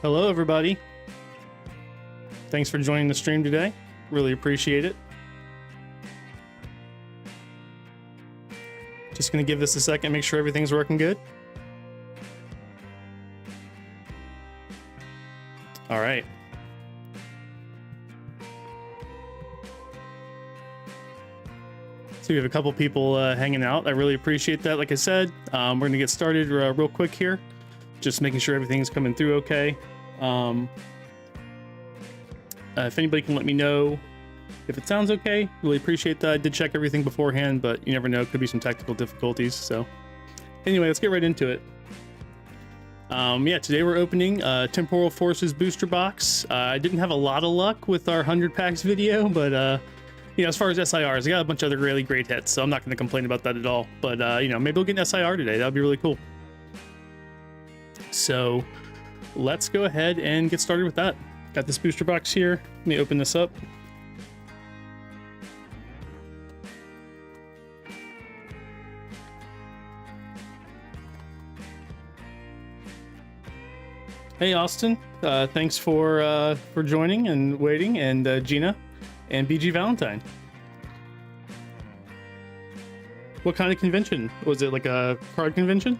Hello, everybody. Thanks for joining the stream today. Really appreciate it. Just going to give this a second, make sure everything's working good. All right. So we have a couple people hanging out. I really appreciate that. Like I said, we're going to get started real quick here. Just making sure everything's coming through okay. If anybody can let me know if it sounds okay, really appreciate that. I did check everything beforehand, but you never know, could be some technical difficulties. So anyway, let's get right into it. Yeah, today we're opening Temporal Forces booster box. I didn't have a lot of luck with our 100 packs video, but you know, as far as SIRs, I got a bunch of other really great hits, so I'm not going to complain about that at all. But you know, maybe we'll get an SIR today. That would be really cool. So let's go ahead and get started with that. Got this booster box here. Let me open this up. Hey Austin, thanks for joining and waiting, and Gina and BG Valentine. What kind of convention? Was it like a card convention?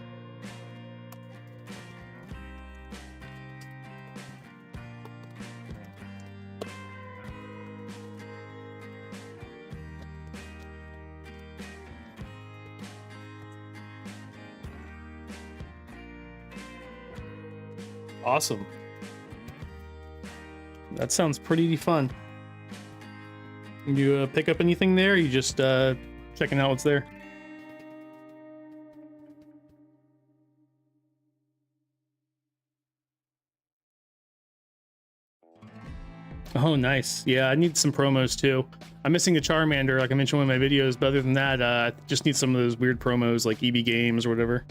Awesome. That sounds pretty fun. You pick up anything there? Or you just checking out what's there? Oh, nice. Yeah, I need some promos too. I'm missing a Charmander, like I mentioned in one of my videos, but other than that, just need some of those weird promos like EB Games or whatever.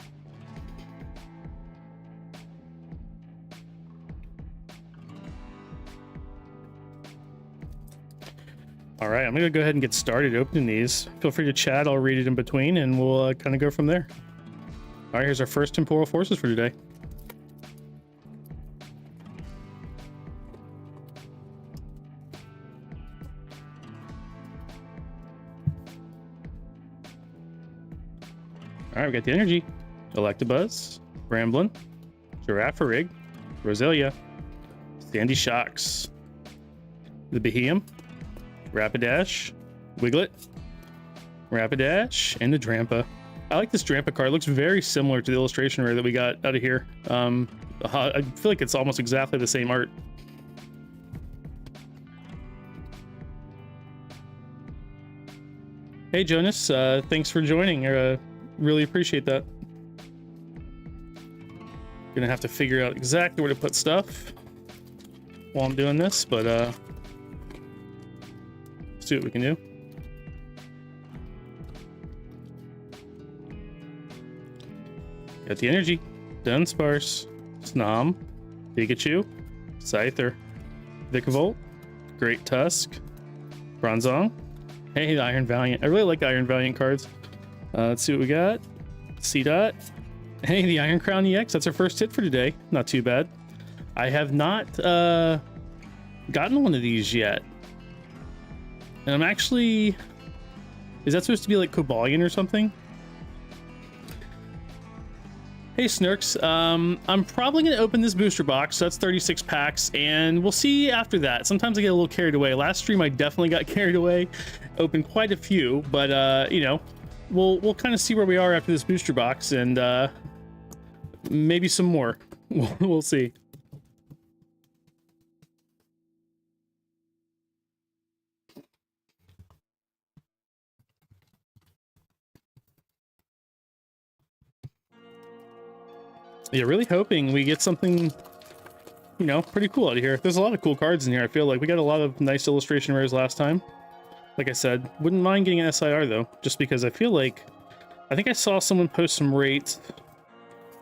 All right, I'm gonna go ahead and get started opening these. Feel free to chat, I'll read it in between, and we'll kind of go from there. All right, here's our first Temporal Forces for today. All right, we got the Energy, Electabuzz, Ramblin', Girafarig, Roselia, Sandy Shocks, the Behemoth, Rapidash, Wiglet, Rapidash, and the Drampa. I like this Drampa card. It looks very similar to the illustration rare that we got out of here. I feel like it's almost exactly the same art. Hey Jonas, thanks for joining. Really appreciate that. Gonna have to figure out exactly where to put stuff while I'm doing this, but see what we can do. Got the Energy, Dunsparce, Snom, Pikachu, Scyther, Vikavolt, Great Tusk, Bronzong. Hey, the Iron Valiant. I really like Iron Valiant cards. Let's see what we got. C-Dot. Hey, the Iron Crown EX. That's our first hit for today. Not too bad. I have not gotten one of these yet. And I'm actually... Is that supposed to be like Cobalion or something? Hey Snurks, I'm probably going to open this booster box. That's 36 packs, and we'll see after that. Sometimes I get a little carried away. Last stream I definitely got carried away. Opened quite a few, but you know, we'll kind of see where we are after this booster box, and maybe some more. We'll see. Yeah, really hoping we get something, you know, pretty cool out of here. There's a lot of cool cards in here. I feel like we got a lot of nice illustration rares last time. Like I said, wouldn't mind getting an SIR though, just because I feel like, I think I saw someone post some rates,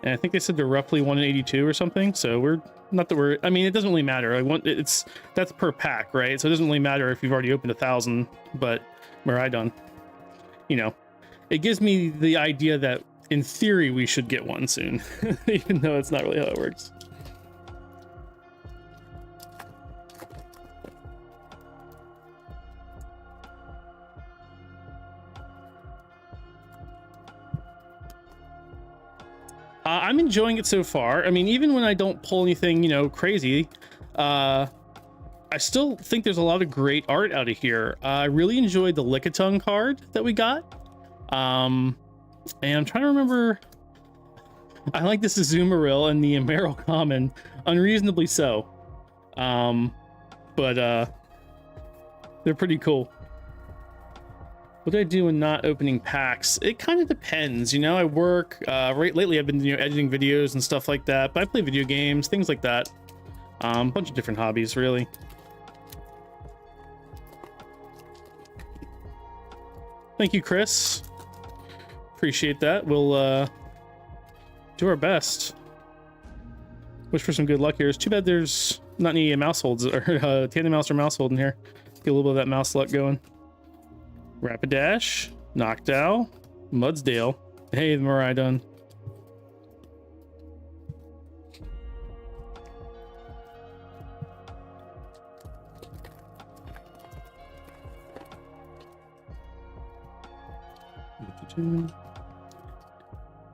and I think they said they're roughly 1 in 82 or something. So we're not that we're, I mean, it doesn't really matter. That's per pack, right? So it doesn't really matter if you've already opened 1,000, but where I done, you know, it gives me the idea that in theory we should get one soon, even though it's not really how it works. I'm enjoying it so far. I mean, even when I don't pull anything, you know, crazy, I still think there's a lot of great art out of here. I really enjoyed the Lickitung card that we got. And I'm trying to remember. I like this Azumarill and the Emerald Common, unreasonably so. But they're pretty cool. What do I do when not opening packs? It kind of depends, you know. I work. Right lately, I've been, you know, editing videos and stuff like that. But I play video games, things like that. A bunch of different hobbies, really. Thank you, Chris. Appreciate that. We'll do our best. Wish for some good luck here. It's too bad there's not any mouse holds or tandem mouse or mouse hold in here. Get a little bit of that mouse luck going. Rapidash, Noctowl, Mudsdale. Hey, the Miraidon.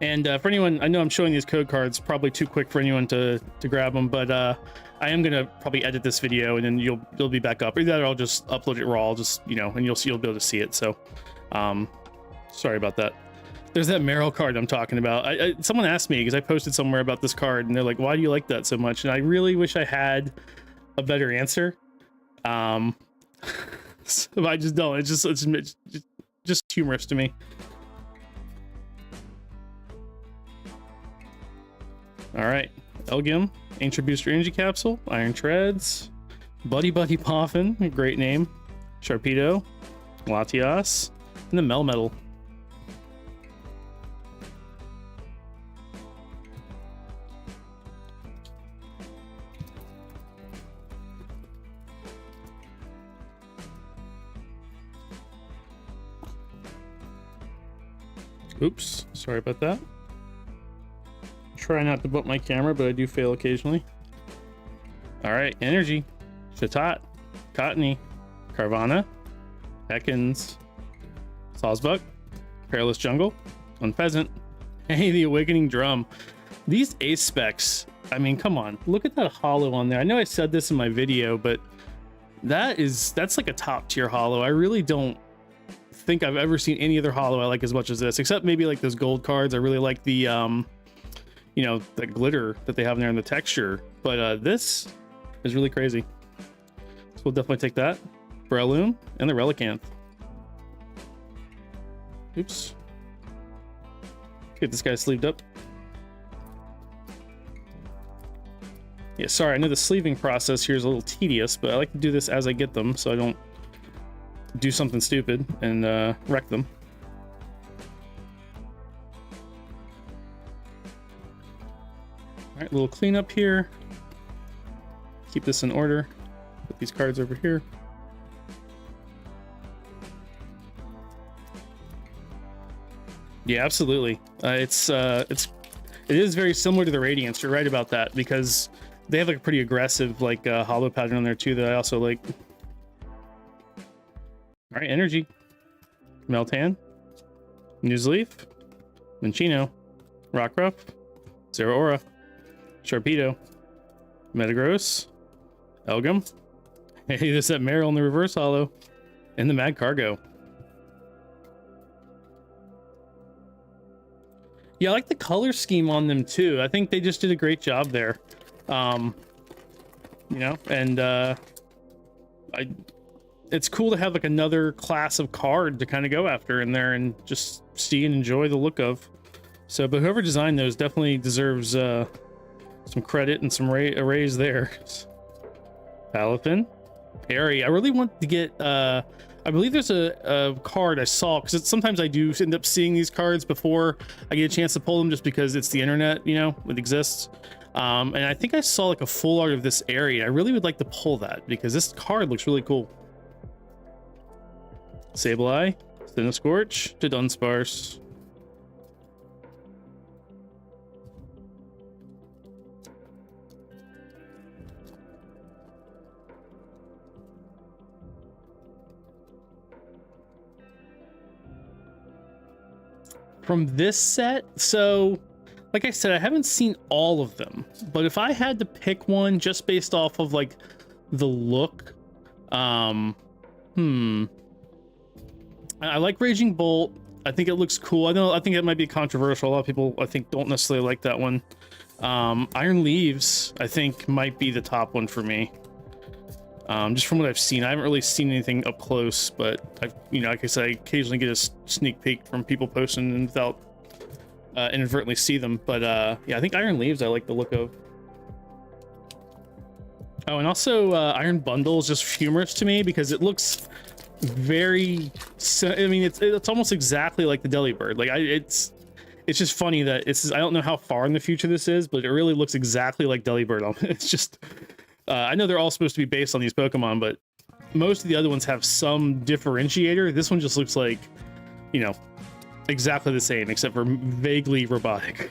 And for anyone, I know I'm showing these code cards probably too quick for anyone to grab them, but I am gonna probably edit this video and then you'll be back up. Either that or I'll just upload it raw, just, you know, and you'll be able to see it. So sorry about that. There's that Meryl card I'm talking about. Someone asked me because I posted somewhere about this card and they're like, why do you like that so much? And I really wish I had a better answer. So I just don't. It's just humorous to me. All right, Elgium, Ancient Booster Energy Capsule, Iron Treads, Buddy Poffin, great name, Sharpedo, Latias, and the Melmetal. Oops, sorry about that. Try not to bump my camera, but I do fail occasionally. All right, Energy, Chatot, Cottony, Carvana, Ekans, Sawsbuck, Perilous Jungle, Unpheasant. Hey, the Awakening Drum. These ace specs, I mean, come on, look at that holo on there. I know I said this in my video, but that's like a top tier holo. I really don't think I've ever seen any other holo I like as much as this, except maybe like those gold cards. I really like the you know, the glitter that they have in there and the texture, but this is really crazy. So we'll definitely take that. Breloom and the Relicanth. Oops. Get this guy sleeved up. Yeah, sorry, I know the sleeving process here is a little tedious, but I like to do this as I get them so I don't do something stupid and wreck them. All right, little cleanup here. Keep this in order. Put these cards over here. Yeah, absolutely. It is very similar to the Radiance. You're right about that because they have like a pretty aggressive like holo pattern on there too that I also like. All right, Energy, Meltan, Newsleaf, Minccino, Rockruff, Zeraora, Sharpedo, Metagross, Elgum. Hey, there's that Meryl in the reverse holo, and the Mad Cargo. Yeah, I like the color scheme on them too. I think they just did a great job there. You know, and it's cool to have like another class of card to kind of go after in there and just see and enjoy the look of. So, but whoever designed those definitely deserves some credit and some raise there. Palafin, Airy. I really want to get I believe there's a card I saw because sometimes I do end up seeing these cards before I get a chance to pull them just because it's the internet, you know, it exists. And I think I saw like a full art of this Airy. I really would like to pull that because this card looks really cool. Sableye, Cinescorch to Dunsparce. From this set, so like I said, I haven't seen all of them, but if I had to pick one just based off of like the look, I like Raging Bolt. I think it looks cool. I think it might be controversial. A lot of people, I think, don't necessarily like that one. Iron Leaves, I think, might be the top one for me. Just from what I've seen. I haven't really seen anything up close, but like I said, I occasionally get a sneak peek from people posting and without inadvertently see them. But yeah, I think Iron Leaves I like the look of. Oh, and also Iron Bundle is just humorous to me because it looks very, I mean, it's almost exactly like the Delibird. Like it's just funny that I don't know how far in the future this is, but it really looks exactly like Delibird. It's just I know they're all supposed to be based on these Pokemon, but most of the other ones have some differentiator. This one just looks like, exactly the same except for vaguely robotic.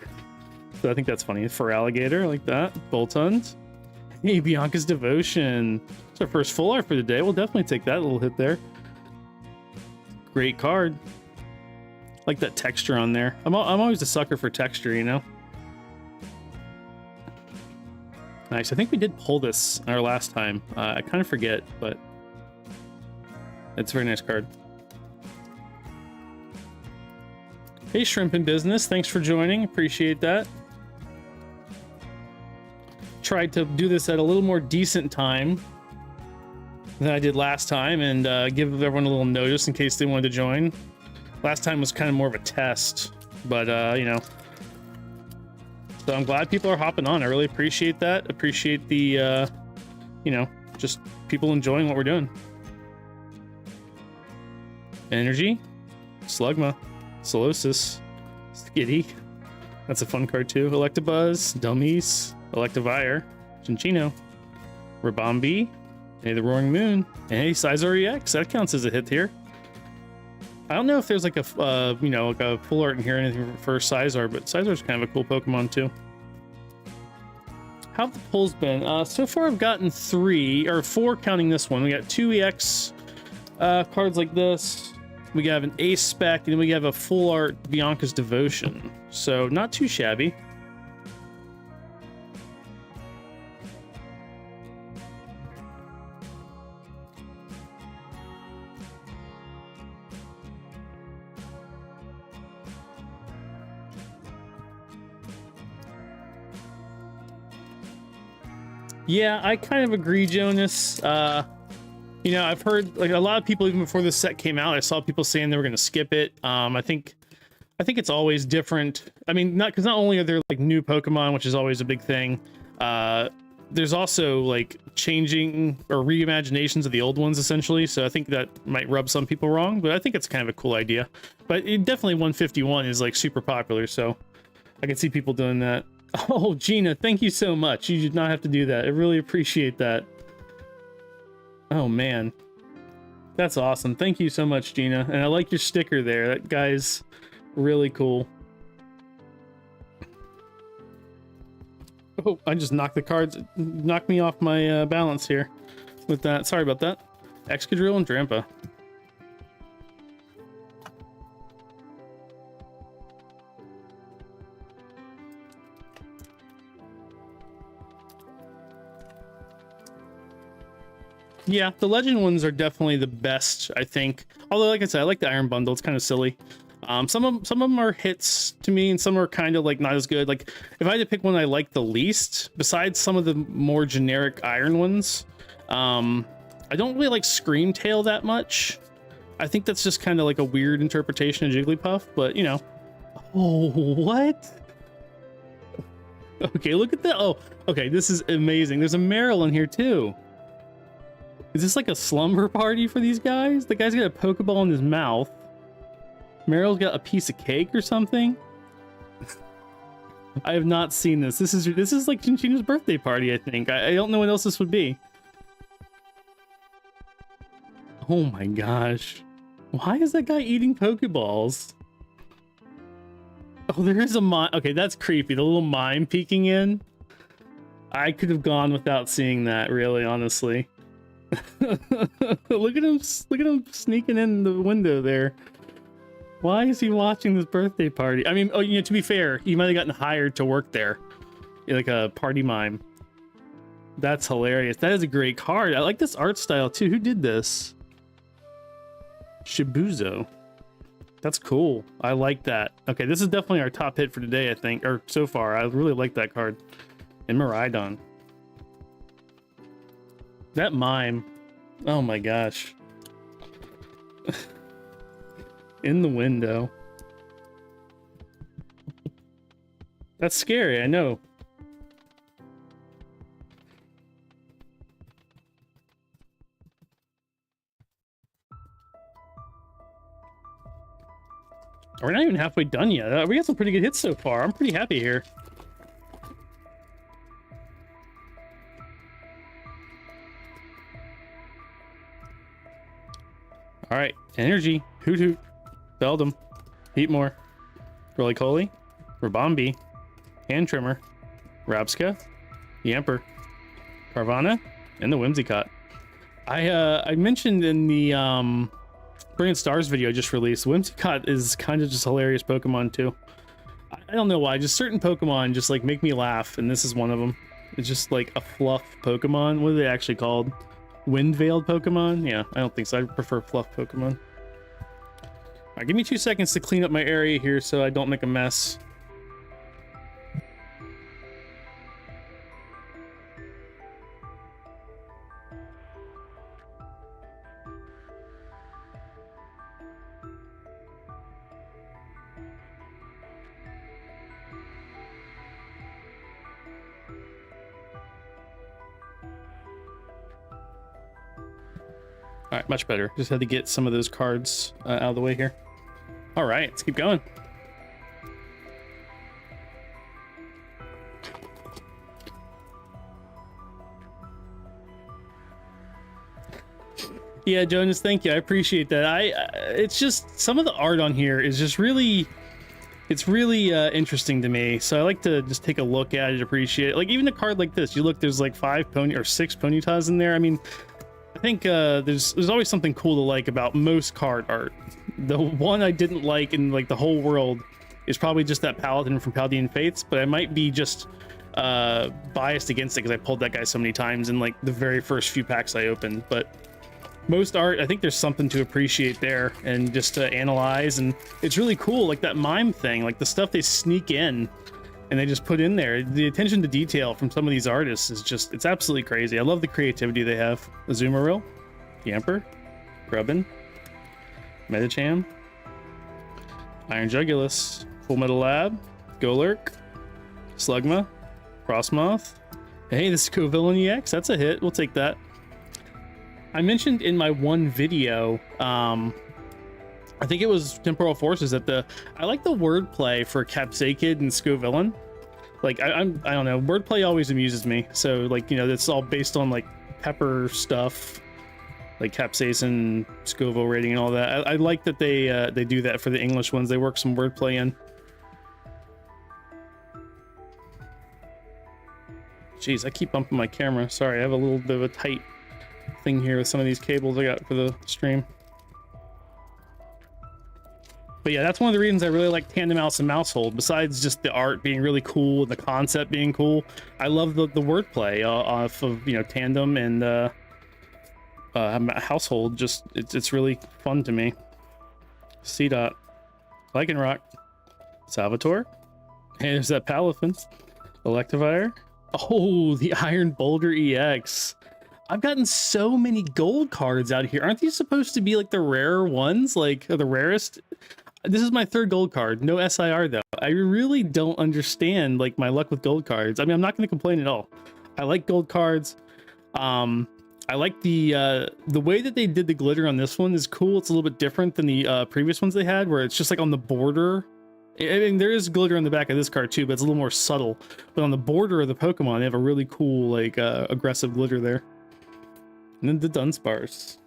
So I think that's funny. For Alligator, like that. Boltund. Hey, Bianca's Devotion. It's our first full art for the day. We'll definitely take that little hit there. Great card. Like that texture on there. I'm always a sucker for texture, Nice. I think we did pull this our last time. I kind of forget, but it's a very nice card. Hey, Shrimp in Business. Thanks for joining. Appreciate that. Tried to do this at a little more decent time than I did last time and give everyone a little notice in case they wanted to join. Last time was kind of more of a test, but so I'm glad people are hopping on. I really appreciate that. Appreciate the just people enjoying what we're doing. Energy, Slugma, Solosis, Skitty. That's a fun card too. Electabuzz, Dummies, Electivire, Chinchino, Rabombi, hey, the Roaring Moon, and hey, Sizar EX. That counts as a hit here. I don't know if there's like a like a full art in here or anything for Sizar, but Sizar's kind of a cool Pokemon too. How have the pulls been? So far I've gotten 3 or 4 counting this one. We got 2 EX cards like this. We have an Ace Spec, and then we have a full art Bianca's Devotion. So not too shabby. Yeah, I kind of agree, Jonas. I've heard like a lot of people even before this set came out. I saw people saying they were going to skip it. I think it's always different. I mean, not only are there like new Pokemon, which is always a big thing. There's also like changing or reimaginations of the old ones essentially. So I think that might rub some people wrong, but I think it's kind of a cool idea. But it definitely 151 is like super popular, so I can see people doing that. Oh, Gina, thank you so much. You did not have to do that. I really appreciate that. Oh, man. That's awesome. Thank you so much, Gina. And I like your sticker there. That guy's really cool. Oh, I just knocked the cards. Knocked me off my balance here with that. Sorry about that. Excadrill and Drampa. Yeah, the legend ones are definitely the best, I think. Although, like I said, I like the Iron Bundle. It's kind of silly. Some of them are hits to me, and some are kind of like not as good. Like if I had to pick one I like the least, besides some of the more generic Iron ones, I don't really like Screamtail that much. I think that's just kind of like a weird interpretation of Jigglypuff, but Oh, what? Okay, look at that. Oh, okay, this is amazing. There's a Meryl in here too. Is this like a slumber party for these guys? The guy's got a Pokeball in his mouth. Meryl's got a piece of cake or something. I have not seen this. This is like Chinchino's birthday party, I think. I don't know what else this would be. Oh my gosh. Why is that guy eating Pokeballs? Oh, there is a mime. Okay, that's creepy. The little mime peeking in. I could have gone without seeing that, really, honestly. Look at him sneaking in the window there. Why is he watching this birthday party? I mean, oh, you know, to be fair, he might have gotten hired to work there, like a party mime. That's hilarious. That is a great card. I like this art style too. Who did this? Shibuzo. That's cool. I like that. Okay, this is definitely our top hit for today, I think, or so far. I really like that card. And Miraidon. That mime. Oh my gosh. In the window. That's scary, I know. We're not even halfway done yet. We got some pretty good hits so far. I'm pretty happy here. All right, energy. Hoot hoot. Beldum. Heatmore. Roly-Coly. Rabombi. Hand Trimmer. Rabska. Yamper. Carvana. And the Whimsicott. I mentioned in the Brilliant Stars video I just released, Whimsicott is kind of just hilarious Pokemon too. I don't know why, just certain Pokemon just like make me laugh, and this is one of them. It's just like a fluff Pokemon. What are they actually called? Wind-veiled Pokemon? Yeah, I don't think so. I prefer fluff Pokemon. Alright, give me 2 seconds to clean up my area here so I don't make a mess. All right, much better. Just had to get some of those cards out of the way here. All right, let's keep going. Yeah, Jonas, thank you. I appreciate that. It's just some of the art on here is just really, it's really interesting to me. So I like to just take a look at it, appreciate it. Like even a card like this, you look, there's like 6 Ponytas in there. I mean, I think there's always something cool to like about most card art. The one I didn't like in like the whole world is probably just that Paladin from Paldean Fates, but I might be just biased against it because I pulled that guy so many times in like the very first few packs I opened. But most art, I think there's something to appreciate there and just to analyze, and it's really cool, like that mime thing, like the stuff they sneak in and they just put in there. The attention to detail from some of these artists is just, it's absolutely crazy. I love the creativity they have. Azumarill, Yamper, Grubbin, Medicham, Iron Jugulus, Full Metal Lab, Golurk, Slugma, Frostmoth. Hey, the Scovillain EX, that's a hit. We'll take that. I mentioned in my one video, I think it was Temporal Forces, that I like the wordplay for Capsakid and Scovillain. Like I don't know, wordplay always amuses me. So like, you know, it's all based on like pepper stuff, like capsaicin, Scoville rating and all that. I like that they do that for the English ones. They work some wordplay in. Jeez, I keep bumping my camera. Sorry, I have a little bit of a tight thing here with some of these cables I got for the stream. But yeah, that's one of the reasons I really like Tandem Mouse and Mousehold. Besides just the art being really cool and the concept being cool, I love the wordplay off of, you know, Tandem and Household. Just it's really fun to me. C-Dot, Lycanroc, Salvatore, and there's that Palafin, Electivire. Oh, the Iron Boulder EX. I've gotten so many gold cards out here. Aren't these supposed to be like the rarer ones, like the rarest? This is my 3rd gold card. No SIR though. I really don't understand like my luck with gold cards. I mean, I'm not going to complain at all. I like gold cards. I like the way that they did the glitter on this one is cool. It's a little bit different than the previous ones they had, where it's just like on the border. I mean, there is glitter on the back of this card too, but it's a little more subtle. But on the border of the Pokemon, they have a really cool like aggressive glitter there. And then the Dunsparce.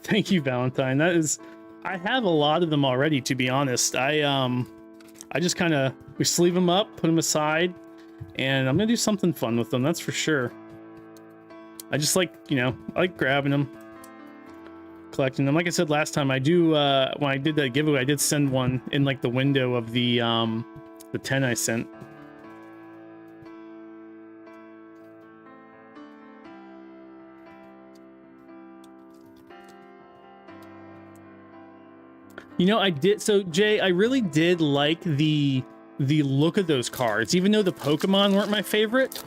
Thank you, Valentine. That is, I have a lot of them already, to be honest. I just kind of, we sleeve them up, put them aside, and I'm gonna do something fun with them, that's for sure. I just like, you know, I like grabbing them, collecting them. Like I said last time, I do when I did that giveaway, I did send one in like the window of the 10 I sent. You know, I did. So Jay, I really did like the look of those cards, even though the Pokemon weren't my favorite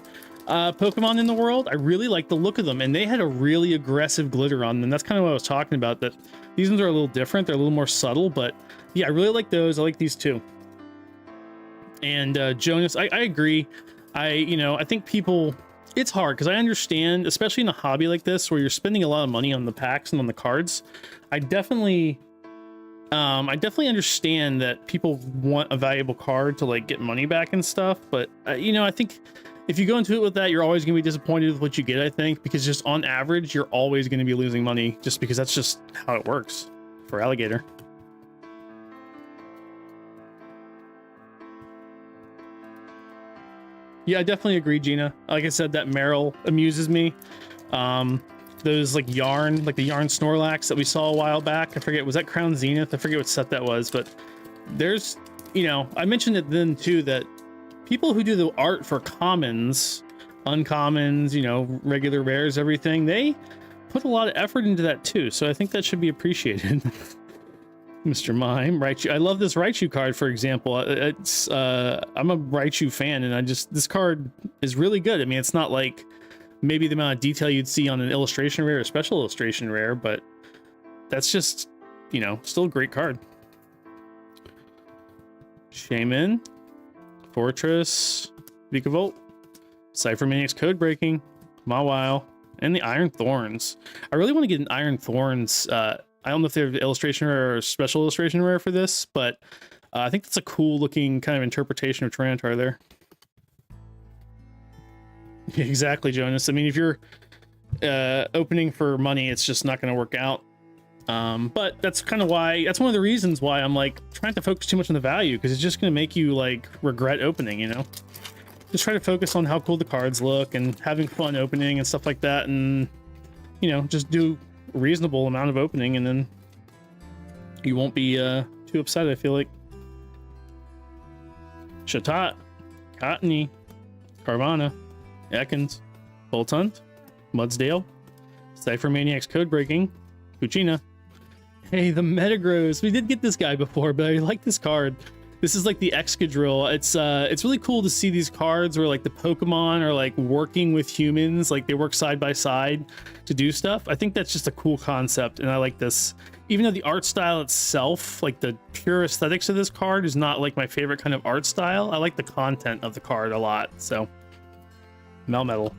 Pokemon in the world. I really liked the look of them, and they had a really aggressive glitter on them. That's kind of what I was talking about, that these ones are a little different. They're a little more subtle, but yeah, I really like those. I like these too. And Jonas, I agree. I think people, it's hard because I understand, especially in a hobby like this where you're spending a lot of money on the packs and on the cards. I definitely understand that people want a valuable card to like get money back and stuff, but I think if you go into it with that, you're always going to be disappointed with what you get, I think, because just on average, you're always going to be losing money just because that's just how it works for Alligator. Yeah, I definitely agree, Gina. Like I said, that Meryl amuses me. Those like yarn, like the yarn Snorlax that we saw a while back. I forget, was that Crown Zenith? I forget what set that was, but there's, I mentioned it then too, that people who do the art for commons, uncommons, regular rares, everything, they put a lot of effort into that too. So I think that should be appreciated. Mr. Mime, Raichu. I love this Raichu card, for example. I'm a Raichu fan, and this card is really good. I mean, it's not like maybe the amount of detail you'd see on an illustration rare or special illustration rare, but that's just, still a great card. Shaman, Fortress, Vikavolt, Cypher Maniac's Code Breaking, Mawile, and the Iron Thorns. I really want to get an Iron Thorns. I don't know if they have illustration rare or special illustration rare for this, but I think that's a cool looking kind of interpretation of Tyranitar there. Exactly, Jonas. I mean, if you're opening for money, it's just not going to work out. But that's kind of why, that's one of the reasons why I'm like trying to focus too much on the value, because it's just going to make you like regret opening, just try to focus on how cool the cards look and having fun opening and stuff like that. And, just do a reasonable amount of opening, and then you won't be too upset, I feel like. Chatot, Cottony, Carvana, Ekans, Boltund, Mudsdale, Cypher Maniac's Code Breaking, Puccina. Hey, the Metagross. We did get this guy before, but I like this card. This is like the Excadrill. It's really cool to see these cards where like the Pokemon are like working with humans, like they work side by side to do stuff. I think that's just a cool concept, and I like this. Even though the art style itself, like the pure aesthetics of this card is not like my favorite kind of art style, I like the content of the card a lot. So, Melmetal.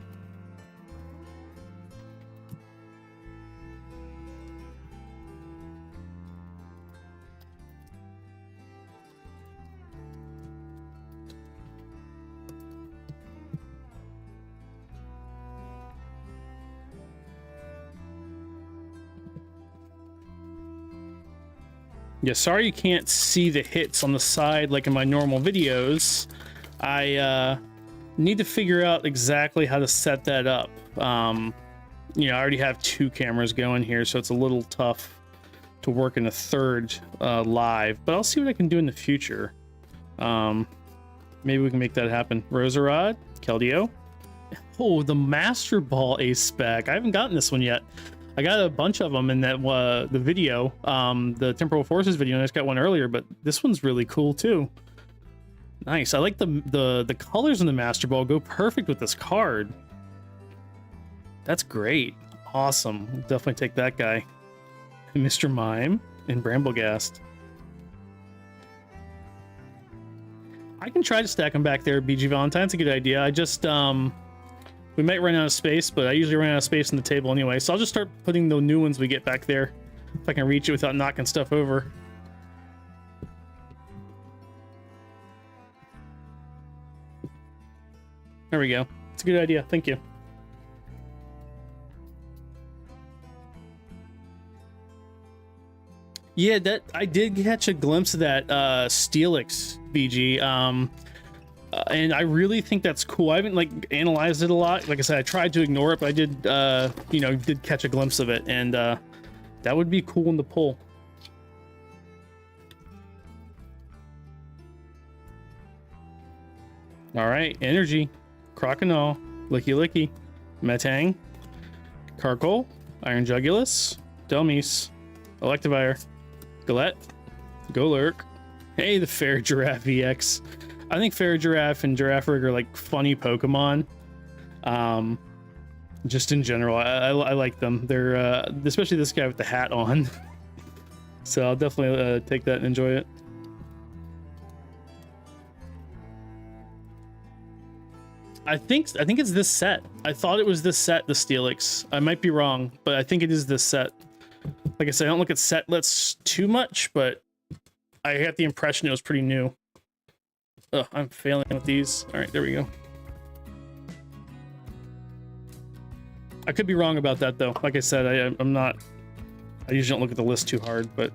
Yeah, sorry you can't see the hits on the side like in my normal videos. I need to figure out exactly how to set that up. I already have 2 cameras going here, so it's a little tough to work in a third live, but I'll see what I can do in the future. Maybe we can make that happen. Roserod, Keldeo. Oh, the Master Ball Ace spec. I haven't gotten this one yet. I got a bunch of them in that the video, the Temporal Forces video, and I just got one earlier, but this one's really cool too. Nice. I like the colors in the Master Ball go perfect with this card. That's great. Awesome. We'll definitely take that guy. And Mr. Mime and Bramblegast. I can try to stack them back there, BG Valentine. It's a good idea. I just we might run out of space, but I usually run out of space on the table anyway, so I'll just start putting the new ones we get back there if I can reach it without knocking stuff over. There we go. It's a good idea. Thank you. Yeah, that I did catch a glimpse of that Steelix, BG. And I really think that's cool. I haven't like analyzed it a lot. Like I said, I tried to ignore it, but I did, did catch a glimpse of it. And That would be cool in the pull. All right, energy, Crokinole, Licky Licky, Metang, Carkol, Iron Jugulus, Delmise, Electivire, Galette, Golurk. Hey, the Fair Giraffe EX. I think Fair Giraffe and Girafarig are like funny Pokemon. Just in general, I like them. They're especially this guy with the hat on. So I'll definitely take that and enjoy it. I think it's this set. I thought it was this set, the Steelix. I might be wrong, but I think it is this set. Like I said, I don't look at set lists too much, but I got the impression it was pretty new. Ugh, I'm failing with these. All right, there we go. I could be wrong about that though. Like I said, I'm not. I usually don't look at the list too hard, but.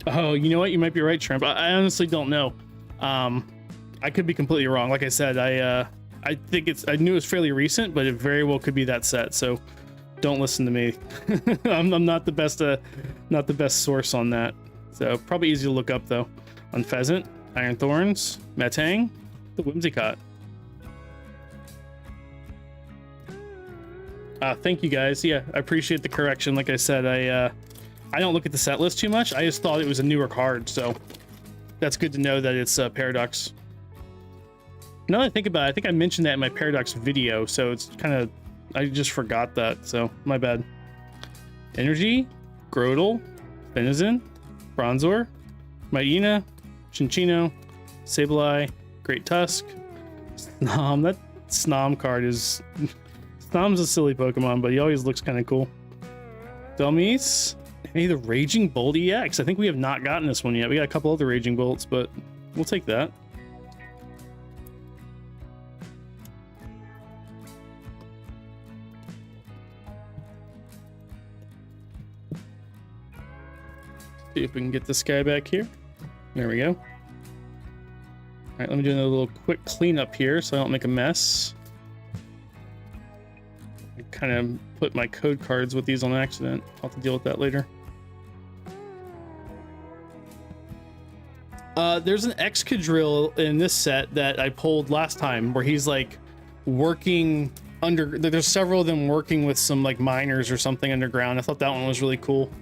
Oh, you know what? You might be right, Shrimp. I honestly don't know. I could be completely wrong. Like I said, I think I knew it was fairly recent, but it very well could be that set. So don't listen to me. I'm not the best source on that. So probably easy to look up though. On Pheasant, Iron Thorns, Metang, the Whimsicott. Thank you guys. Yeah, I appreciate the correction. Like I said, I don't look at the set list too much. I just thought it was a newer card, so that's good to know that it's Paradox. Now that I think about it, I think I mentioned that in my Paradox video, so it's kind of, I just forgot that, so my bad. Energy, Grotle, Venison, Bronzor, Myena, Chinchino, Sableye, Great Tusk, Snom. That Snom card is... Snom's a silly Pokemon, but he always looks kind of cool. Delmise. Hey, the Raging Bolt EX. I think we have not gotten this one yet. We got a couple other Raging Bolts, but we'll take that. See if we can get this guy back here. There we go. All right, let me do a little quick cleanup here so I don't make a mess. I kind of put my code cards with these on accident. I'll have to deal with that later. There's an Excadrill in this set that I pulled last time where he's like working under, there's several of them working with some like miners or something underground. I thought that one was really cool.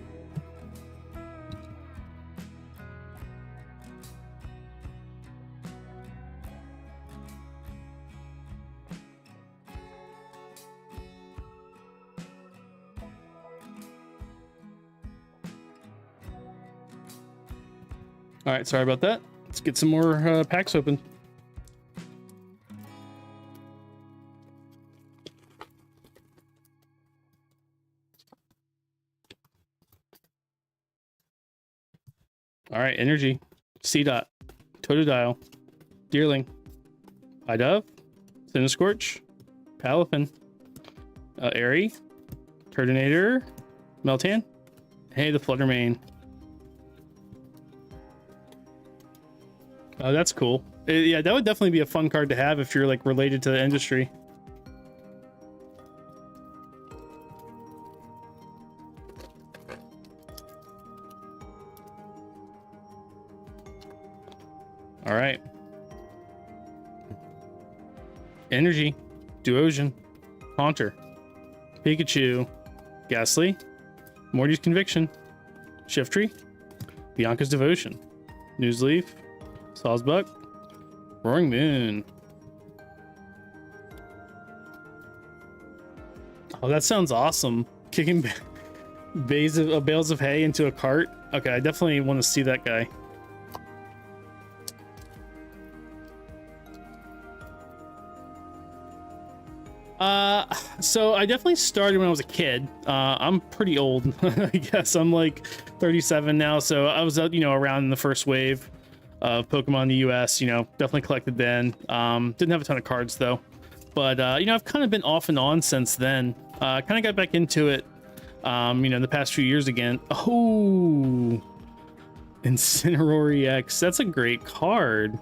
All right, sorry about that. Let's get some more packs open. All right, Energy, C-Dot, Totodile, Deerling, Pidove, Cinescorch, Palafin, Airy, Turtonator, Meltan. Hey, the Fluttermane. Oh, that's cool. Yeah, that would definitely be a fun card to have if you're like related to the industry. All right. Energy, Duosion, Haunter, Pikachu, Ghastly, Morty's Conviction, Shiftry, Bianca's Devotion, Newsleaf, Sawsbuck, Roaring Moon. Oh, that sounds awesome. Kicking bales of hay into a cart. Okay, I definitely want to see that guy. So I definitely started when I was a kid. I'm pretty old, I guess. I'm like 37 now, so I was, around the first wave of Pokemon in the US, definitely collected then. Didn't have a ton of cards though, but I've kind of been off and on since then. Kind of got back into it, in the past few years again. Oh, Incineroar EX, that's a great card.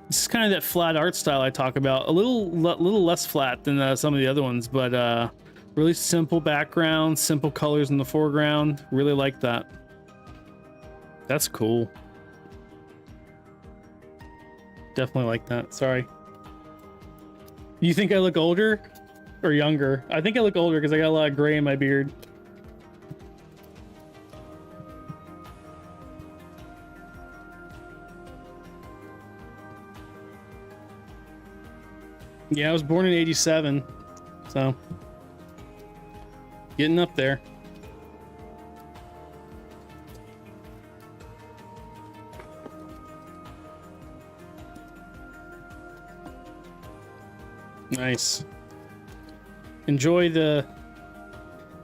This is kind of that flat art style I talk about. A little less flat than some of the other ones, but really simple background, simple colors in the foreground. Really like that. That's cool. Definitely like that. Sorry. You think I look older or younger? I think I look older because I got a lot of gray in my beard. Yeah, I was born in 87, so getting up there. Nice. Enjoy the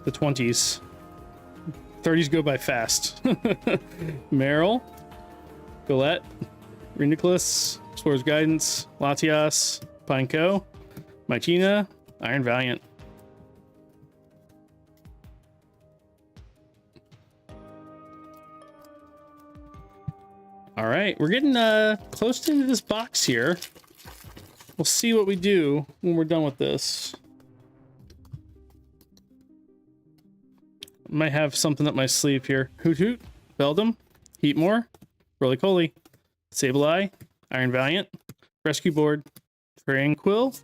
20s. 30s go by fast. Meryl, Galette, Nicholas, Explorer's Guidance, Latias, Pineco, Mytina, Iron Valiant. All right, we're getting close to into this box here. We'll see what we do when we're done with this. Might have something up my sleeve here. Hoot Hoot, Beldum, Heatmore, Roly Poly, Sableye, Iron Valiant, Rescue Board, Tranquil,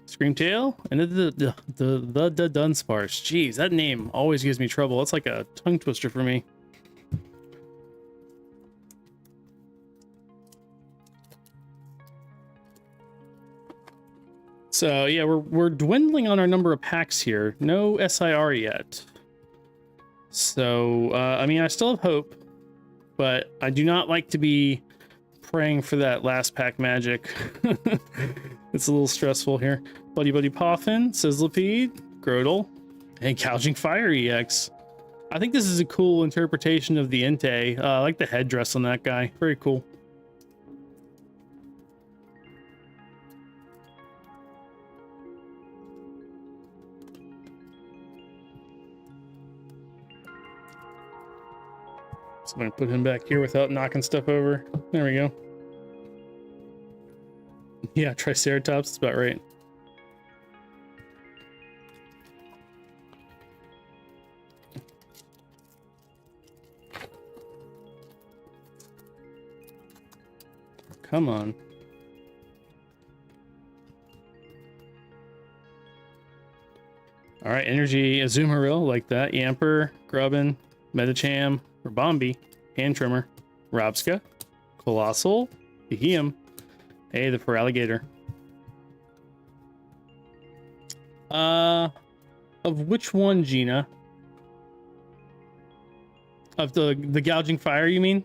Screamtail, and the Dunsparce. Jeez, that name always gives me trouble. It's like a tongue twister for me. So yeah, we're dwindling on our number of packs here. No SIR yet. So I mean, I still have hope, but I do not like to be praying for that last pack magic. It's a little stressful here. Buddy Poffin, Sizzlipede, Grotle, and Gouging Fire EX. I think this is a cool interpretation of the Entei. I like the headdress on that guy. Very cool. So I'm gonna put him back here without knocking stuff over. There we go. Yeah, Triceratops, that's about right. Come on. All right, Energy, Azumarill, like that. Yamper, Grubbin, Metacham, Rabombi, Hand Trimmer, Robska, Colossal, Beheeyem. Hey, the Feraligatr. Of which one, Gina? Of the Gouging Fire, you mean?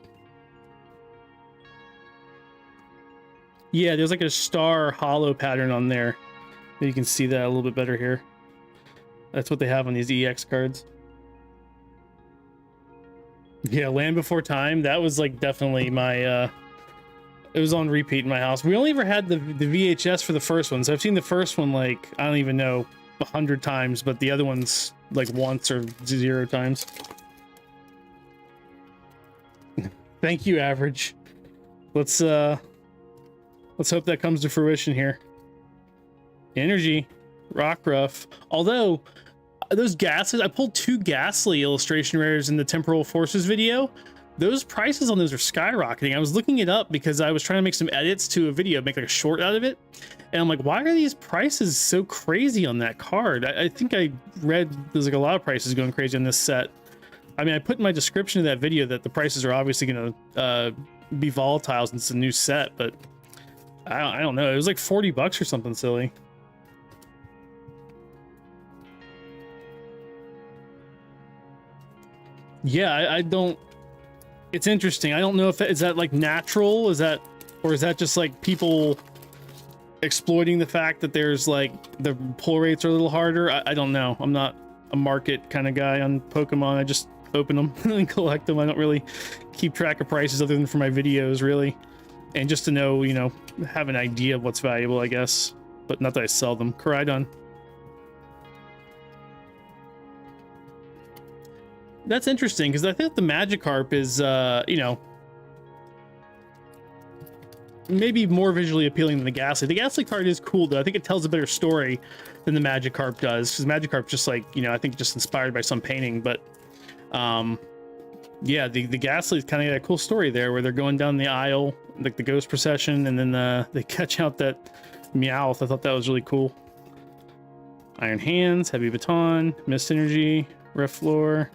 Yeah, there's like a star hollow pattern on there. You can see that a little bit better here. That's what they have on these EX cards. Yeah, Land Before Time. That was like definitely my it was on repeat in my house. We only ever had the VHS for the first one, so I've seen the first one like I don't even know 100 times, but the other ones like once or 0 times. Thank you, Average. Let's hope that comes to fruition here. Energy, Rockruff. Although those gases, I pulled 2 Ghastly illustration rares in the Temporal Forces video. Those prices on those are skyrocketing. I was looking it up because I was trying to make some edits to a video, make like a short out of it. And I'm like, why are these prices so crazy on that card? I think I read there's like a lot of prices going crazy on this set. I mean, I put in my description of that video that the prices are obviously going to be volatile since it's a new set, but I don't know. It was like 40 bucks or something silly. Yeah, I don't. It's interesting. I don't know if is that like natural, is that, or is that just like people exploiting the fact that there's like the pull rates are a little harder. I don't know. I'm not a market kind of guy on Pokemon. I just open them and collect them. I don't really keep track of prices other than for my videos, really, and just to know, you know, have an idea of what's valuable, I guess, but not that I sell them. Koraidon. That's interesting because I think the Magikarp is, you know, maybe more visually appealing than the Ghastly. The Ghastly card is cool though. I think it tells a better story than the Magikarp does, because Magikarp just like, you know, I think just inspired by some painting. But yeah, the Ghastly is kind of got a cool story there, where they're going down the aisle, like the ghost procession, and then they catch out that Meowth. I thought that was really cool. Iron Hands, Heavy Baton, Mist Energy, Reflor,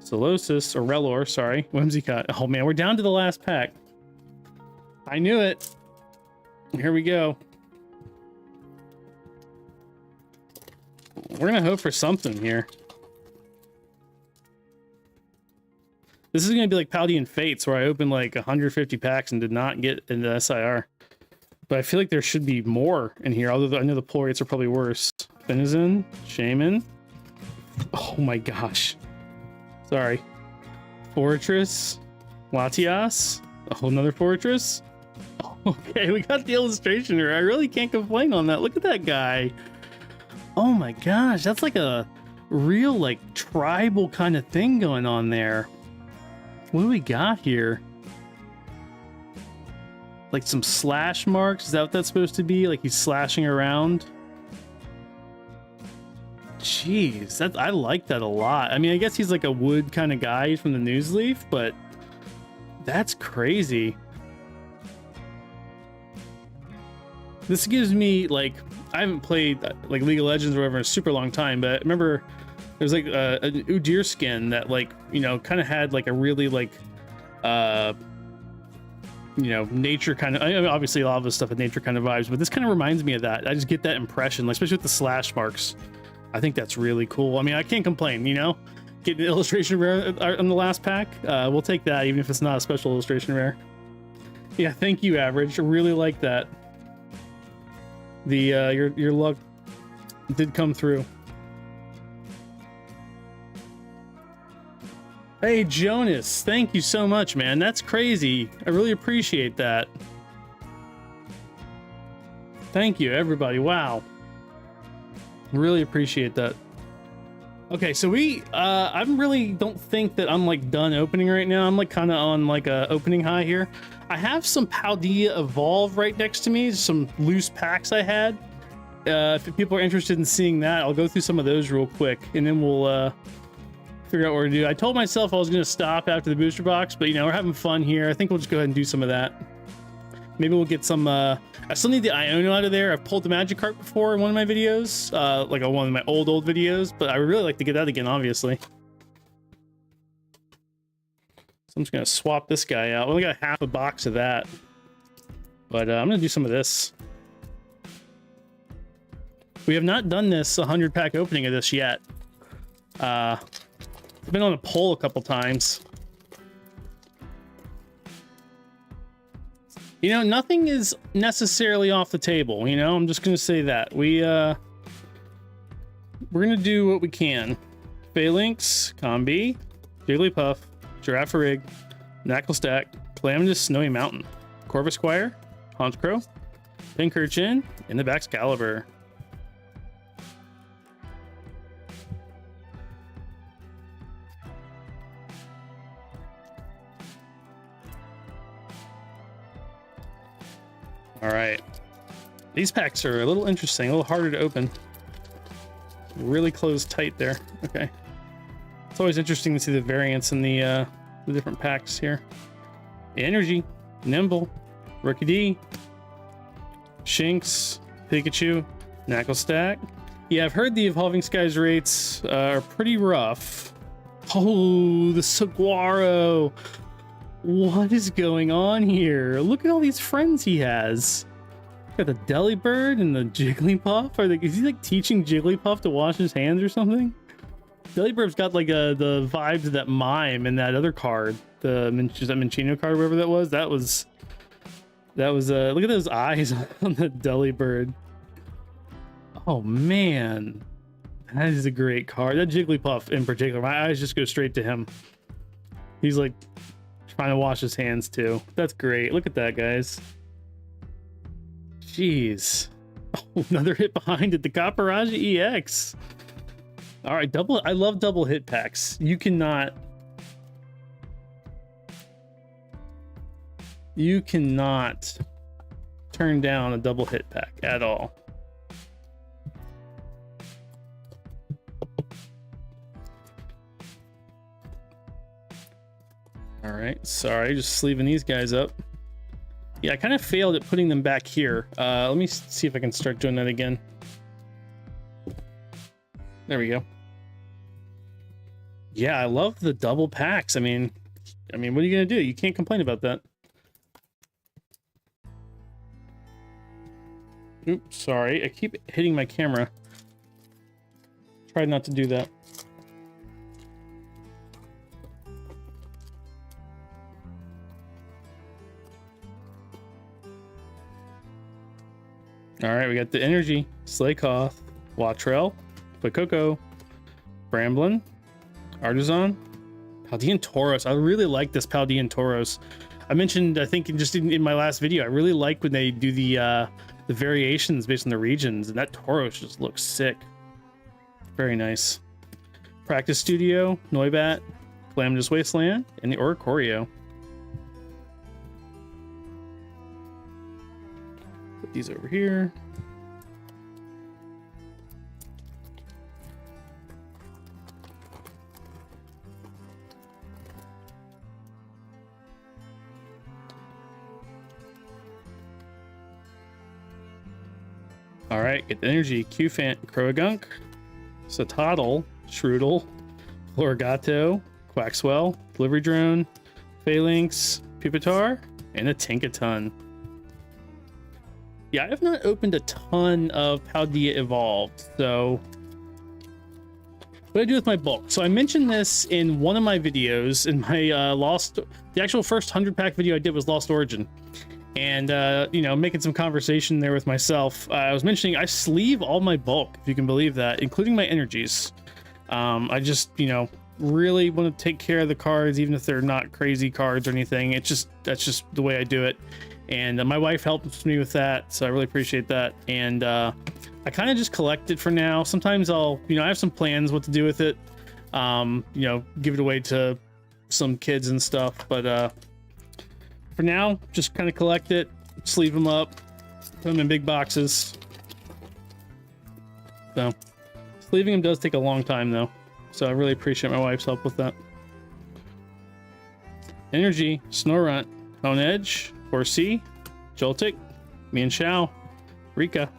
Solosis, or Relor, sorry, Whimsicott. Oh man, we're down to the last pack. I knew it. Here we go. We're gonna hope for something here. This is gonna be like Paldean Fates, where I opened like 150 packs and did not get into SIR. But I feel like there should be more in here, although I know the pull rates are probably worse. Finizen, Shaman. Oh my gosh. Sorry. Fortress, Latias. Oh, another Fortress. Okay, we got the illustration here. I really can't complain on that. Look at that guy. Oh my gosh, that's like a real like tribal kind of thing going on there. What do we got here? Like some slash marks? Is that what that's supposed to be? Like he's slashing around? Jeez, I like that a lot. I mean, I guess he's like a wood kind of guy from the news leaf, but that's crazy. This gives me like, I haven't played like League of Legends or whatever in a super long time, but I remember there's like an Udyr skin that like, you know, kind of had like a really like you know, nature kind of, I mean, obviously a lot of this stuff had nature kind of vibes, but this kind of reminds me of that. I just get that impression, like, especially with the slash marks. I think that's really cool. I mean, I can't complain, you know, getting the illustration rare on the last pack. We'll take that, even if it's not a special illustration rare. Yeah, thank you, Average. I really like that. The your luck did come through. Hey Jonas, thank you so much, man. That's crazy. I really appreciate that. Thank you, everybody. Wow. Really appreciate that. Okay, so I really don't think that I'm like done opening right now. I'm like kind of on like a opening high here. I have some Paldea Evolve right next to me, some loose packs I had. If people are interested in seeing that, I'll go through some of those real quick, and then we'll figure out what to do. I told myself I was going to stop after the booster box, but you know, we're having fun here. I think we'll just go ahead and do some of that. Maybe we'll get some, I still need the Iono out of there. I've pulled the Magikarp before in one of my videos, like one of my old videos, but I would really like to get that again, obviously. So I'm just going to swap this guy out. We only got half a box of that, but I'm going to do some of this. We have not done this 100 pack opening of this yet. I've been on a poll a couple times. You know, nothing is necessarily off the table, you know? I'm just gonna say that. We're gonna do what we can. Phalanx, Combi, Jigglypuff, Girafarig, Knucklestack, Calamitous Snowy Mountain, Corvisquire, Honchkrow, Pincurchin, and the Baxcalibur. All right, these packs are a little interesting, a little harder to open. Really closed tight there. Okay, it's always interesting to see the variance in the different packs here. Energy, Nimble, Rookie D, Shinx, Pikachu, Knucklestack. Yeah, I've heard the Evolving Skies rates are pretty rough. Oh, the Saguaro. What is going on here? Look at all these friends he has. Got the Delibird and the Jigglypuff. Is he like teaching Jigglypuff to wash his hands or something? Delibird's got like the vibes of that mime in that other card. The Minccino card, whatever that was. That was look at those eyes on the Delibird. Oh man. That is a great card. That Jigglypuff in particular, my eyes just go straight to him. He's like trying to wash his hands too. That's great. Look at that, guys. Jeez. Oh, another hit behind it. The Kaparaja EX. All right, I love double hit packs. You cannot turn down a double hit pack at all. All right, sorry, just sleeving these guys up. Yeah, I kind of failed at putting them back here. Let me see if I can start doing that again. There we go. Yeah, I love the double packs. I mean, what are you gonna do? You can't complain about that. Oops, sorry. I keep hitting my camera. Try not to do that. All right, we got the Energy, Slaykoth, Watrel, Fuecoco, Bramblin, Artisan, Paldean Tauros. I really like this Paldean Tauros. I mentioned, I think, just in my last video, I really like when they do the variations based on the regions, and that Tauros just looks sick. Very nice. Practice Studio, Noibat, Calamitous Wasteland, and the Oricorio. Put these over here. All right, get the Energy, Qfant, Croagunk, Satotl, Shroodle, Florigato, Quaxwell, Delivery Drone, Phalanx, Pupitar, and a Tinkaton. Yeah, I have not opened a ton of Paldea Evolved, so what do I do with my bulk? So I mentioned this in one of my videos, in my the actual first 100-pack video I did was Lost Origin. And, you know, making some conversation there with myself. I was mentioning I sleeve all my bulk, if you can believe that, including my energies. I just, you know, really want to take care of the cards, even if they're not crazy cards or anything. That's just the way I do it. And my wife helps me with that, so I really appreciate that. And I kind of just collect it for now. Sometimes I'll, you know, I have some plans what to do with it. You know, give it away to some kids and stuff, but for now, just kind of collect it, sleeve them up, put them in big boxes. So, sleeving them does take a long time, though. So I really appreciate my wife's help with that. Energy, Snorunt, Hone Edge, Horsea, Joltik, Mienshao, Rika,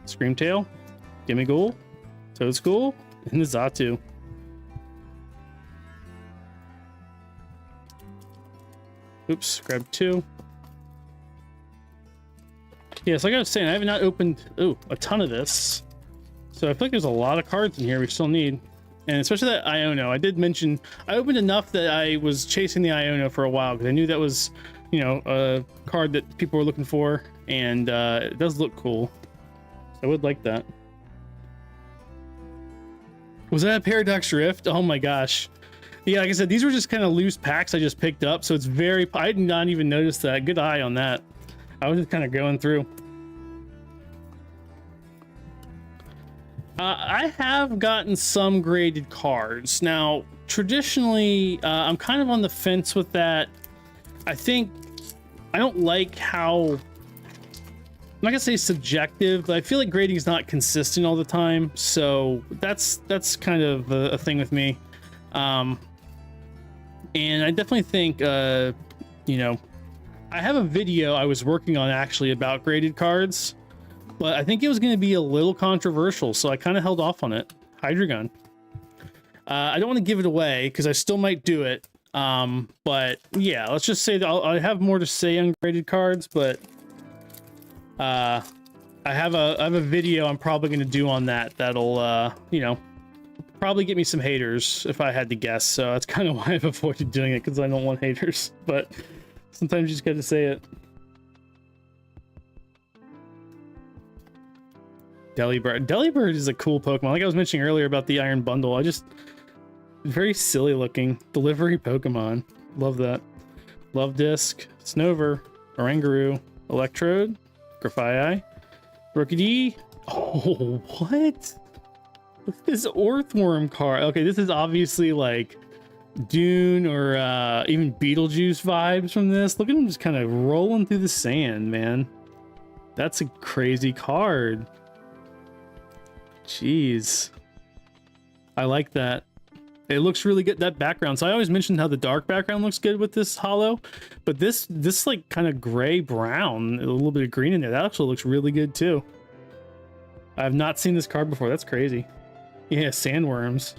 Screamtail, Gimmighoul, Toadschool, and the Xatu. Oops, grab two. Yeah, so like I was saying, I have not opened a ton of this. So I feel like there's a lot of cards in here we still need. And especially that Iono. I did mention, I opened enough that I was chasing the Iono for a while because I knew that was, you know, a card that people were looking for. And it does look cool. I would like that. Was that a Paradox Rift? Oh my gosh. Yeah, like I said, these were just kind of loose packs I just picked up, so it's very... I did not even notice that. Good eye on that. I was just kind of going through. I have gotten some graded cards. Now, traditionally, I'm kind of on the fence with that. I think... I don't like how... I'm not gonna say subjective, but I feel like grading is not consistent all the time, so that's kind of a thing with me. And I definitely think, you know, I have a video I was working on actually about graded cards, but I think it was going to be a little controversial, so I kind of held off on it. Hydreigon. I don't want to give it away because I still might do it. But yeah, let's just say that I have more to say on graded cards, but I have a video I'm probably going to do on that. That'll, you know, probably get me some haters if I had to guess, so that's kind of why I've avoided doing it, because I don't want haters, but sometimes you just gotta say it. Delibird. Delibird is a cool Pokemon. Like I was mentioning earlier about the Iron Bundle, very silly looking delivery Pokemon. Love that. Love Disc, Snover, Oranguru, Electrode, Grafaiai, Rookidee. Oh, what? Look at this Earthworm card. Okay, this is obviously like Dune or even Beetlejuice vibes from this. Look at him just kind of rolling through the sand, man. That's a crazy card. Jeez. I like that. It looks really good, that background. So I always mentioned how the dark background looks good with this holo, but this like kind of gray brown, a little bit of green in there, that actually looks really good too. I have not seen this card before. That's crazy. Yeah, sandworms.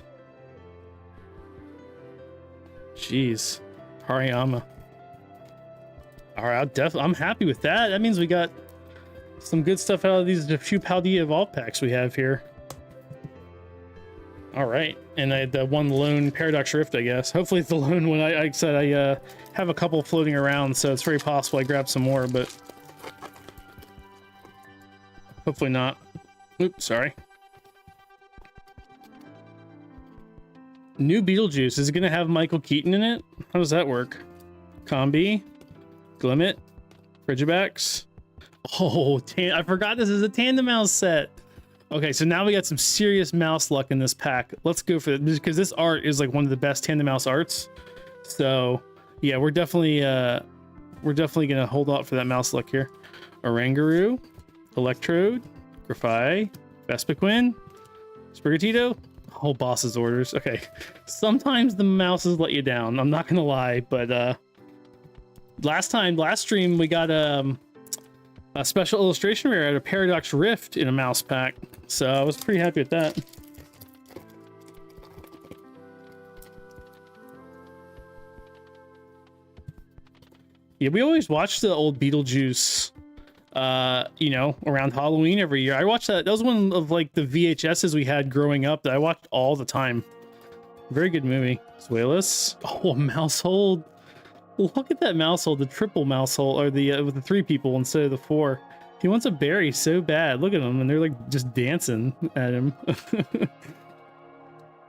Jeez. Hariyama. All right, I'm happy with that. That means we got some good stuff out of these few Paldea Evolve packs we have here. All right, and I had the one lone Paradox Rift, I guess. Hopefully it's the lone one. I said I have a couple floating around, so it's very possible I grab some more, but hopefully not. Oops, sorry. New Beetlejuice. Is it going to have Michael Keaton in it? How does that work? Combi, Glimmet, Frigibax. Oh, I forgot this is a Tandem Mouse set. Okay, so now we got some serious mouse luck in this pack. Let's go for it, because this art is like one of the best Tandem Mouse arts. So yeah, we're definitely gonna hold out for that mouse luck here. Oranguru, Electrode, Grafai, Vespiquen, Sprigatito. Whole boss's orders. Okay, sometimes the mouses let you down, I'm not gonna lie, but last stream we got a special illustration rare at a Paradox Rift in a mouse pack, so I was pretty happy with that. Yeah, we always watch the old Beetlejuice you know, around Halloween every year. I watched that. That was one of like the VHSs we had growing up that I watched all the time. Very good movie. Zuelis. Oh, a mouse hold. Look at that mouse hold, the triple mouse hold, or the with the 3 people instead of the 4. He wants a berry so bad. Look at them, and they're like just dancing at him.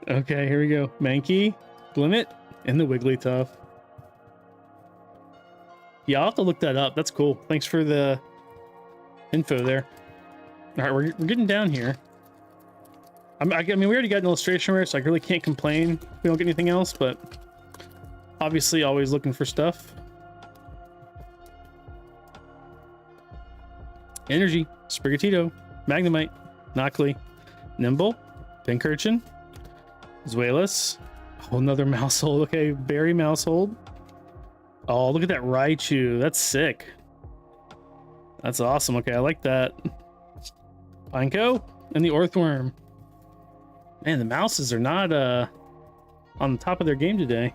Okay, here we go. Mankey, Glimmet, and the Wigglytuff. Yeah, I'll have to look that up. That's cool. Thanks for the info there. All right, we're getting down here. I mean, we already got an illustration rare, so I really can't complain if we don't get anything else, but obviously always looking for stuff. Energy, Sprigatito, Magnemite, Knockley, Nimble, Pincurchin, Zuelis. Oh, another Mousehold. Okay, Berry Mousehold. Oh, look at that Raichu. That's sick. That's awesome. Okay, I like that. Pineco and the Earthworm. Man, the mouses are not on the top of their game today.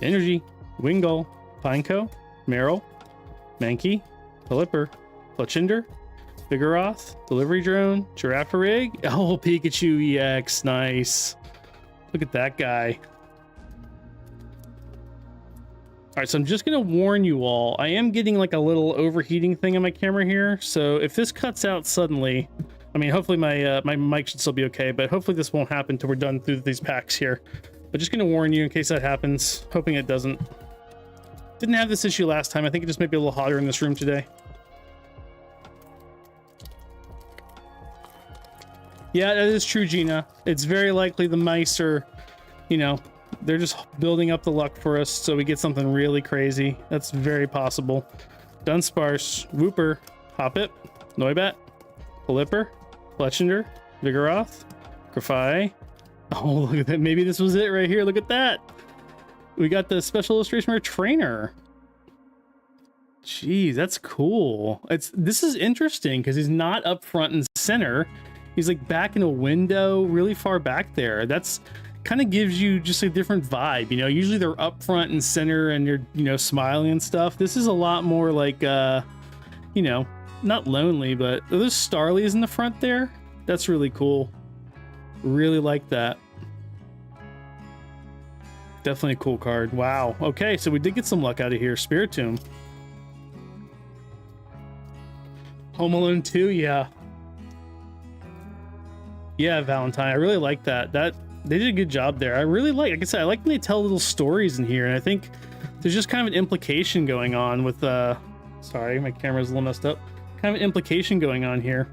Energy, Wingull, Pineco, Meryl, Mankey, Pelipper, Fletchinder, Vigoroth, Delivery Drone, Girafarig. Oh, Pikachu EX, nice. Look at that guy. All right, so I'm just gonna warn you all. I am getting like a little overheating thing on my camera here. So if this cuts out suddenly, I mean, hopefully my my mic should still be okay, but hopefully this won't happen till we're done through these packs here. But just gonna warn you in case that happens, hoping it doesn't. Didn't have this issue last time. I think it just may be a little hotter in this room today. Yeah, that is true, Gina. It's very likely the mice are, you know, they're just building up the luck for us so we get something really crazy. That's very possible. Dunsparce, Wooper, Hoppip, Noibat, Pelipper, Fletchinder, Vigoroth, Grafai. Oh, look at that. Maybe this was it right here. Look at that. We got the special illustration rare Trainer. Jeez, that's cool. This is interesting because he's not up front and center. He's like back in a window, really far back there. That's kind of gives you just a different vibe. You know, usually they're up front and center and you're, you know, smiling and stuff. This is a lot more like, you know, not lonely, but are those Starlies in the front there? That's really cool. Really like that. Definitely a cool card. Wow. Okay, so we did get some luck out of here. Spiritomb. Home Alone 2, yeah. Yeah, Valentine. I really like that. They did a good job there. I really like I said, I like when they tell little stories in here, and I think there's just kind of an implication going on with sorry, my camera's a little messed up. kind of an implication going on here.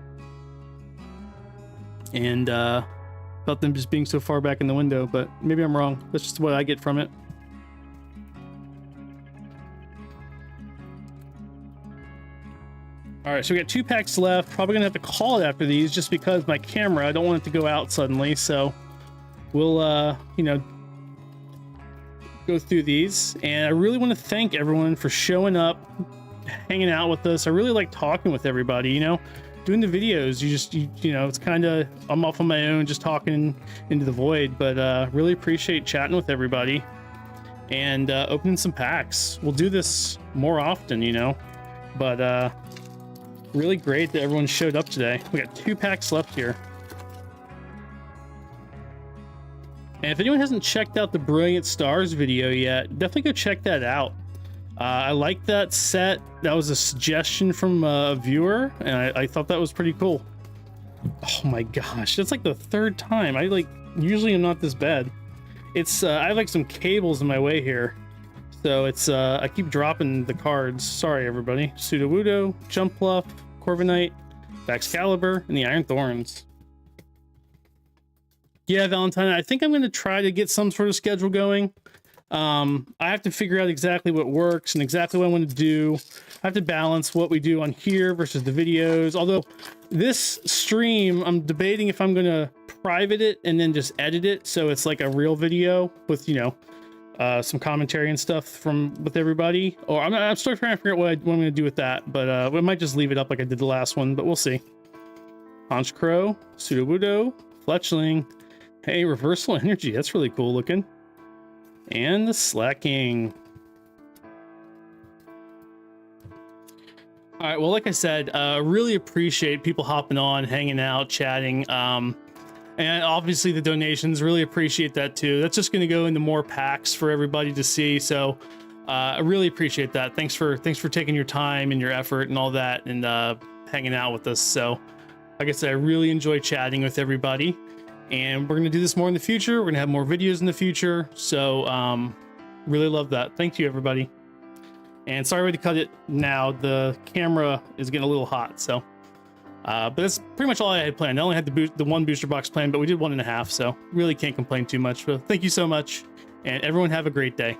And about them just being so far back in the window, but maybe I'm wrong. That's just what I get from it. All right, so we got 2 packs left. Probably gonna have to call it after these just because my camera, I don't want it to go out suddenly. So we'll, you know, go through these. And I really want to thank everyone for showing up, hanging out with us. I really like talking with everybody, you know, doing the videos. You know, it's kind of, I'm off on my own, just talking into the void, but really appreciate chatting with everybody and opening some packs. We'll do this more often, you know, but really great that everyone showed up today. We got 2 packs left here. And if anyone hasn't checked out the Brilliant Stars video yet, definitely go check that out. I like that set. That was a suggestion from a viewer, and I thought that was pretty cool. Oh my gosh, that's like the 3rd time. I like, usually I'm not this bad. It's I have like some cables in my way here. So it's I keep dropping the cards. Sorry everybody. Sudowoodo, Jumpluff, Corviknight, Excalibur, and the Iron Thorns. Yeah, Valentine, I think I'm going to try to get some sort of schedule going. I have to figure out exactly what works and exactly what I want to do. I have to balance what we do on here versus the videos. Although this stream, I'm debating if I'm going to private it and then just edit it so it's like a real video with, you know, some commentary and stuff with everybody. Or I'm still trying to figure out what I'm going to do with that. But we might just leave it up like I did the last one, but we'll see. Honchkrow, Sudowoodo, Fletchling. Hey, Reversal Energy. That's really cool looking. And the Slacking. All right, well, like I said, really appreciate people hopping on, hanging out, chatting. And obviously the donations, really appreciate that too. That's just going to go into more packs for everybody to see. So I really appreciate that. Thanks for taking your time and your effort and all that and hanging out with us. So like I said, I really enjoy chatting with everybody. And we're going to do this more in the future. We're going to have more videos in the future. So really love that. Thank you, everybody. And sorry to cut it now. The camera is getting a little hot. So, but that's pretty much all I had planned. I only had the 1 booster box planned, but we did 1.5. So really can't complain too much. But thank you so much. And everyone have a great day.